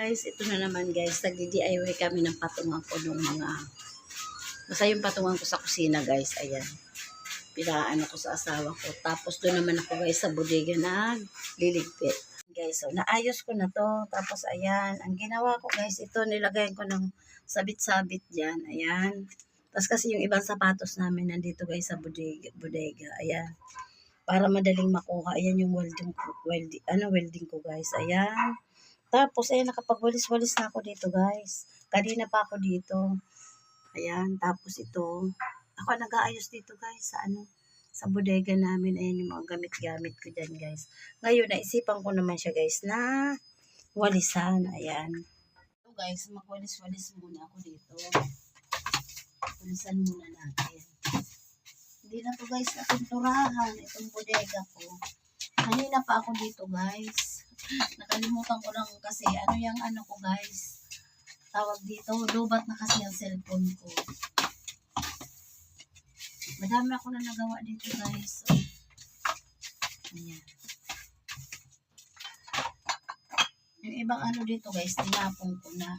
guys, ito na naman guys, nag-DIY kami ng patungan ko ng mga, basta yung patungan ko sa kusina guys, ayan. Pinaano ko sa asawa ko. Tapos doon naman ako guys sa bodega nagliligpit. Guys, so naayos ko na to. Tapos ayan, ang ginawa ko guys, ito nilagay ko ng sabit-sabit dyan, ayan. Tapos kasi yung ibang sapatos namin nandito guys sa bodega, ayan. Para madaling makuha, ayan yung welding ko guys, ayan. Tapos, ayan, nakapagwalis-walis na ako dito, guys. Kanina pa ako dito. Ayan, tapos ito. Ako nag-aayos dito, guys, sa bodega namin. Ayan yung mga gamit-gamit ko dyan, guys. Ngayon, naisipan ko naman siya, guys, na walisan. Ayan. So, guys, magwalis-walis muna ako dito. Walisan muna natin. Hindi na to, guys, natuturahan. Itong bodega ko. Kanina pa ako dito, guys. Nakalimutan ko lang kasi ano ko guys, tawag dito, lubat na kasi ang cellphone ko. Madami ako na nagawa dito guys. So, ayan. Yung ibang dito guys, tinapong ko na.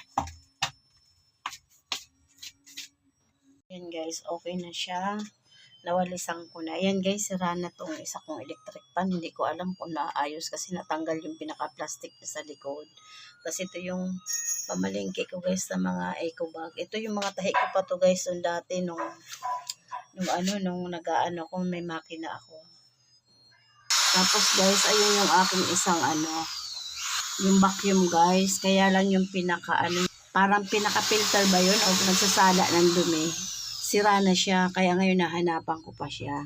Ayan guys, okay na siya. Nawalisan ko na. Ayan guys, sira na tong isa kong electric pan. Hindi ko alam kung naayos kasi natanggal yung pinaka-plastic na sa likod. Kasi ito yung pamalingke ko guys sa mga eco bag. Ito yung mga tahi ko pa to guys nung dati nung nag-aano ko, may makina ako. Tapos guys, ayun yung aking isang yung vacuum guys. Kaya lang yung parang pinaka-filter ba yun o nagsasala ng dumi. Sira na siya, kaya ngayon nahanapan ko pa siya.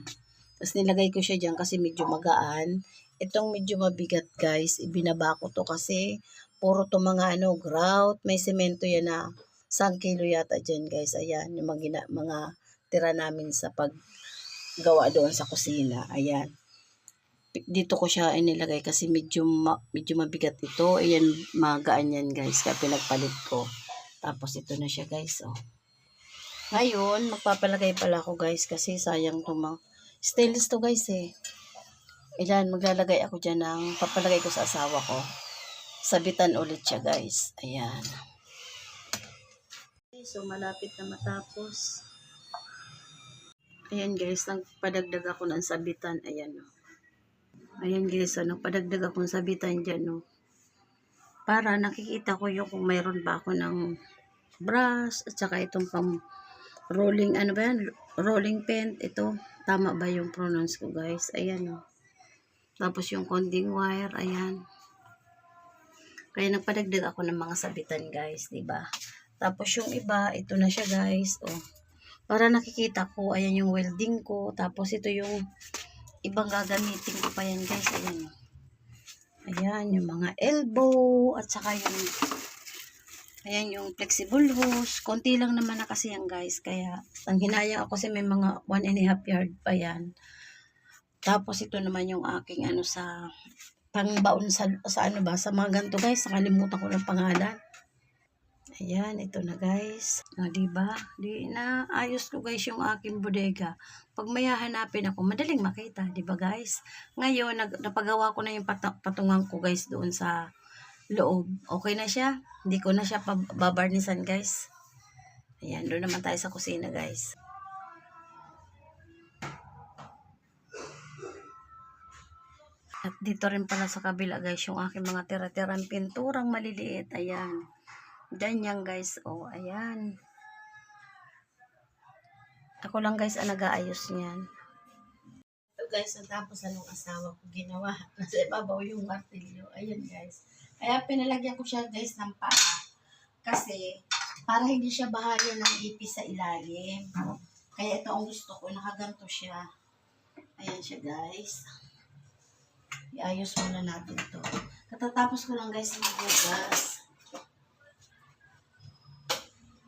Tapos nilagay ko siya dyan kasi medyo magaan. Itong medyo mabigat guys, ibinaba ko to kasi puro to mga grout. May semento yan na 1 kilo yata dyan guys. Ayan, yung mga tira namin sa paggawa doon sa kusina. Ayan. Dito ko siya inilagay kasi medyo mabigat ito. Ayan, magaan yan guys, kaya pinagpalit ko. Tapos ito na siya guys, oh. Ngayon, magpapalagay pala ako guys kasi sayang to stainless to guys eh. Ilan, maglalagay ako dyan papalagay ko sa asawa ko. Sabitan ulit siya guys. Ayan. Okay, so malapit na matapos. Ayan guys, nagpadagdag ako ng sabitan. Ayan o. Ayan guys, nagpadagdag ako ng sabitan dyan o. Para nakikita ko yung kung mayroon ba ako ng brush at saka itong rolling, rolling pen, ito, tama ba yung pronounce ko guys, ayan o. Tapos yung conding wire, ayan. Kaya nagpadagdag ako ng mga sabitan guys, diba? Tapos yung iba, ito na siya guys, oh. Para nakikita ko, ayan yung welding ko, tapos ito yung ibang gagamitin ko pa yan guys, ayan o. Ayan, yung mga elbow, at saka ayan yung flexible hose. Konti lang naman na kasi yan guys. Kaya ang hinaya ako kasi may mga 1.5 yard pa yan. Tapos ito naman yung aking sa pangbaon sa sa mga ganito guys. Nakalimutan ko ng pangalan. Ayan, ito na guys. Diba? Di na ayos ko guys yung aking bodega. Pag may hahanapin ako, madaling makita. Diba guys? Ngayon, napagawa ko na yung patungan ko guys doon sa loob. Okay na siya. Hindi ko na siya babarnisan guys. Ayan, doon naman tayo sa kusina guys. At dito rin pala sa kabila guys, yung aking mga tira-tirang pinturang maliliit. Ayan. Ganyan guys. Oh, ayan. Ako lang guys ang nag-aayos niyan. Ito guys, natapos anong asawa ko ginawa. Nasa ibabaw yung martilyo. Ayan guys. Kaya pinalagyan ko siya guys ng paa. Kasi para hindi siya bahayo ng ipis sa ilalim. Kaya ito ang gusto ko. Nakaganto siya. Ayan siya guys. Iayos muna natin ito. Katatapos ko lang guys maghugas.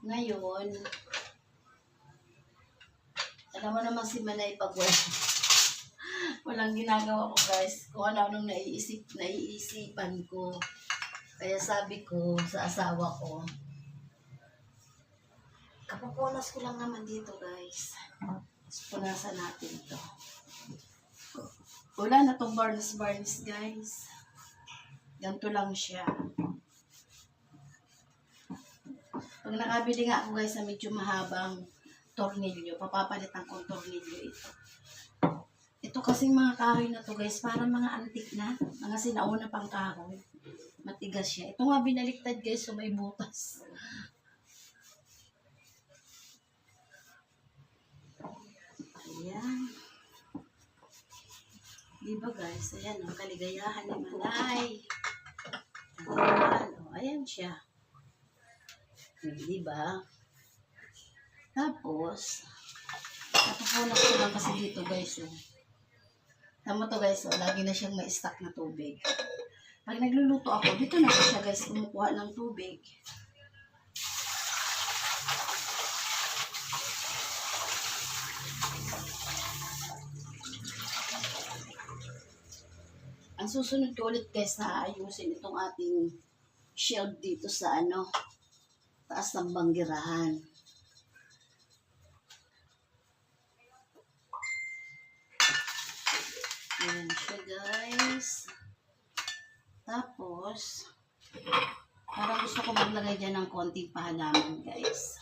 Ngayon, alam mo naman si Manay pag walang ginagawa ko guys. Kung ano-anong naiisipan ko. Kaya sabi ko sa asawa ko, kapupunas ko lang naman dito guys. Punasan natin ito. Wala na tong varnish guys. Ganito lang siya. Pag nakabili nga ako guys na medyo mahabang tornilyo, papapalitan kong tornilyo ito. Ito kasing mga kahoy na to guys, parang mga antik na, mga sinauna pang kahoy. Matigas siya. Ito nga binaliktad guys, so may butas. Ayan. Diba guys, ayan ang kaligayahan ni Manay. Ayan, ayan siya. Diba? Tapos, napupunak ko lang kasi dito guys. Tama to guys, lagi na siyang may stock na tubig. Pag nagluluto ako, dito na ko siya guys, kumukuha ng tubig. Ang susunod ko ulit guys na ayusin itong ating shelf dito sa taas ng banggirahan. Ayan siya guys. Tapos, parang gusto ko maglagay dyan ng konting pahalaman guys.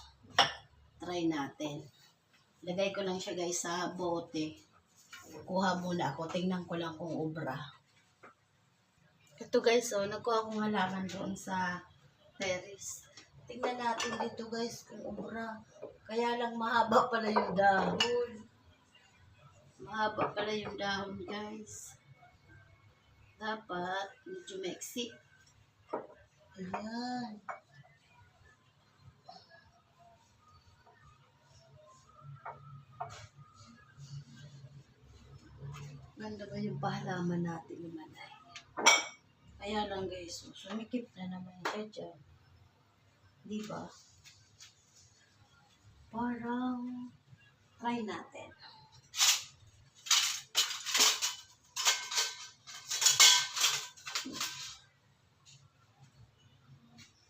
Try natin. Lagay ko lang siya guys sa bote. Kuha muna ako. Tingnan ko lang kung obra. Ito guys, nagkuha akong halaman doon sa terrace. Tingnan natin dito guys kung obra. Kaya lang mahaba pala yung dahon. Mahaba pala yung dahon guys. Dapat medyo maiksi. Ayan. Ganda ba yung pahalaman natin ni Manay? Kaya lang guys, sumikip na naman siya dyan. Diba? Parang try natin.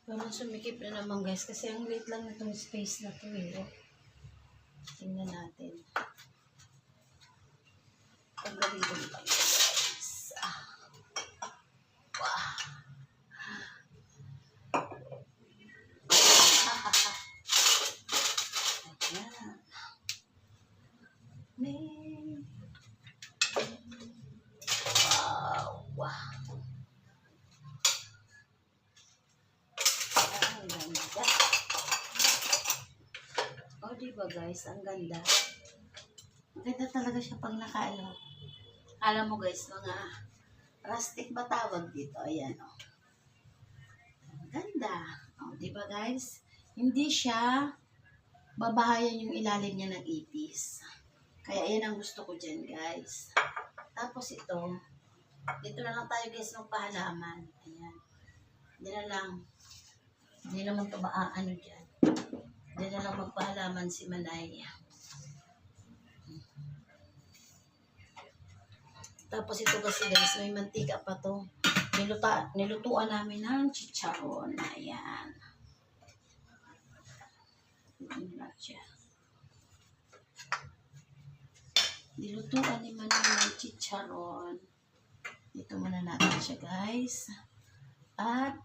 Parang sumikip na naman guys kasi ang liit lang na itong space na ito eh. Tingnan natin. Pagawin ko lang guys. Wow. Ayan. Wow. Ang ganda. O, diba guys? Ang ganda. Ang ganda talaga siya pag alam mo guys, mga rustic ba tawag dito? Ayan o. Ang ganda. O, diba guys? Hindi siya babahayan yung ilalim niya ng ipis. Kaya ayan ang gusto ko dyan guys. Tapos ito, dito na lang tayo guys ng pahalaman. Ayan. Hindi naman ito maaano dyan. Hindi na lang magpahalaman si Manay. Tapos ito kasi guys, may mantika pa to. Nilutuan namin ng chicharon. Ayan. Nilutuan ni Manay ng chicharon. Dito muna natin siya guys. At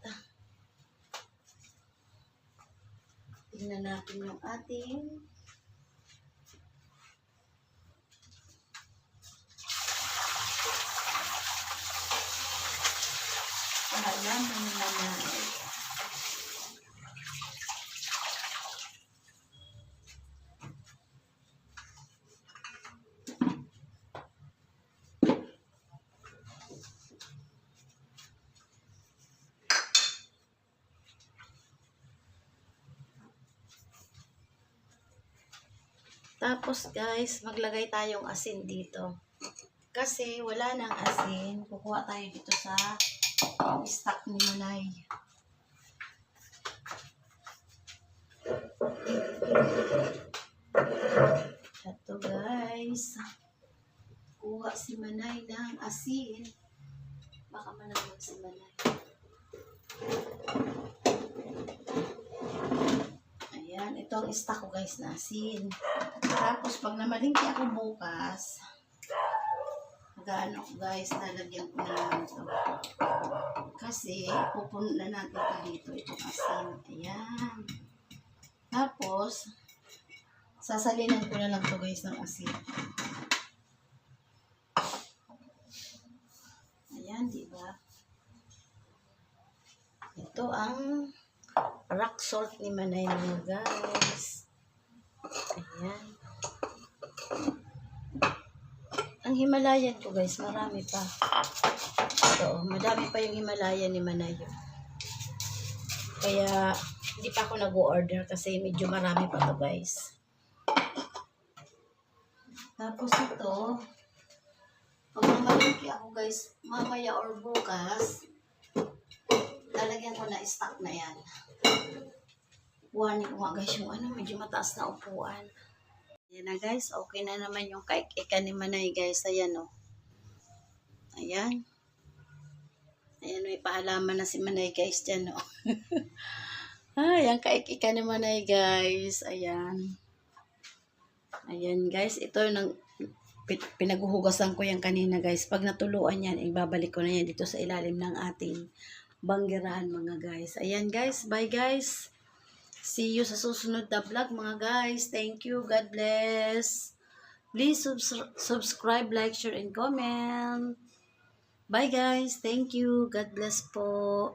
tingnan natin yung ating pahalaman ni Manay. Tapos guys, maglagay tayong asin dito. Kasi wala nang asin, kukuha tayo dito sa stock ni Manay. Ito guys, kuha si Manay ng asin. Baka manamot si Manay. Ayan, ito ang stock ko guys na asin. Tapos pag namalingki ako bukas, magano ko guys, lalagyan ko na lang ito. Kasi pupuno na natin ito dito, itong asin. Ayan. Tapos, sasalinan ko na lang to guys ng asin. Ayan, di ba? Ito ang rock salt ni Manay mga guys. Ayan. Ang Himalayan ko guys, marami pa. Ito, madami pa yung Himalayan ni Manay. Kaya, hindi pa ako nag-order kasi medyo marami pa to guys. Tapos ito, pag mamalaki ako guys, mamaya or bukas, lalagyan ko na stock na yan. Upuan ko nga guys yung medyo mataas na upuan. Ayan na guys, okay na naman yung kaik-ikan ni Manay guys. Ayan o. Ayan. Ayan, may paalaman na si Manay guys dyan o. Ay, ang kaik-ikan ni Manay guys. Ayan. Ayan guys, ito yung pinaguhugasan ko yan kanina guys. Pag natuluan yan, ibabalik ko na yan dito sa ilalim ng ating banggerahan mga guys. Ayan guys, bye guys. See you sa susunod na vlog mga guys. Thank you. God bless. Please subscribe, like, share, and comment. Bye guys. Thank you. God bless po.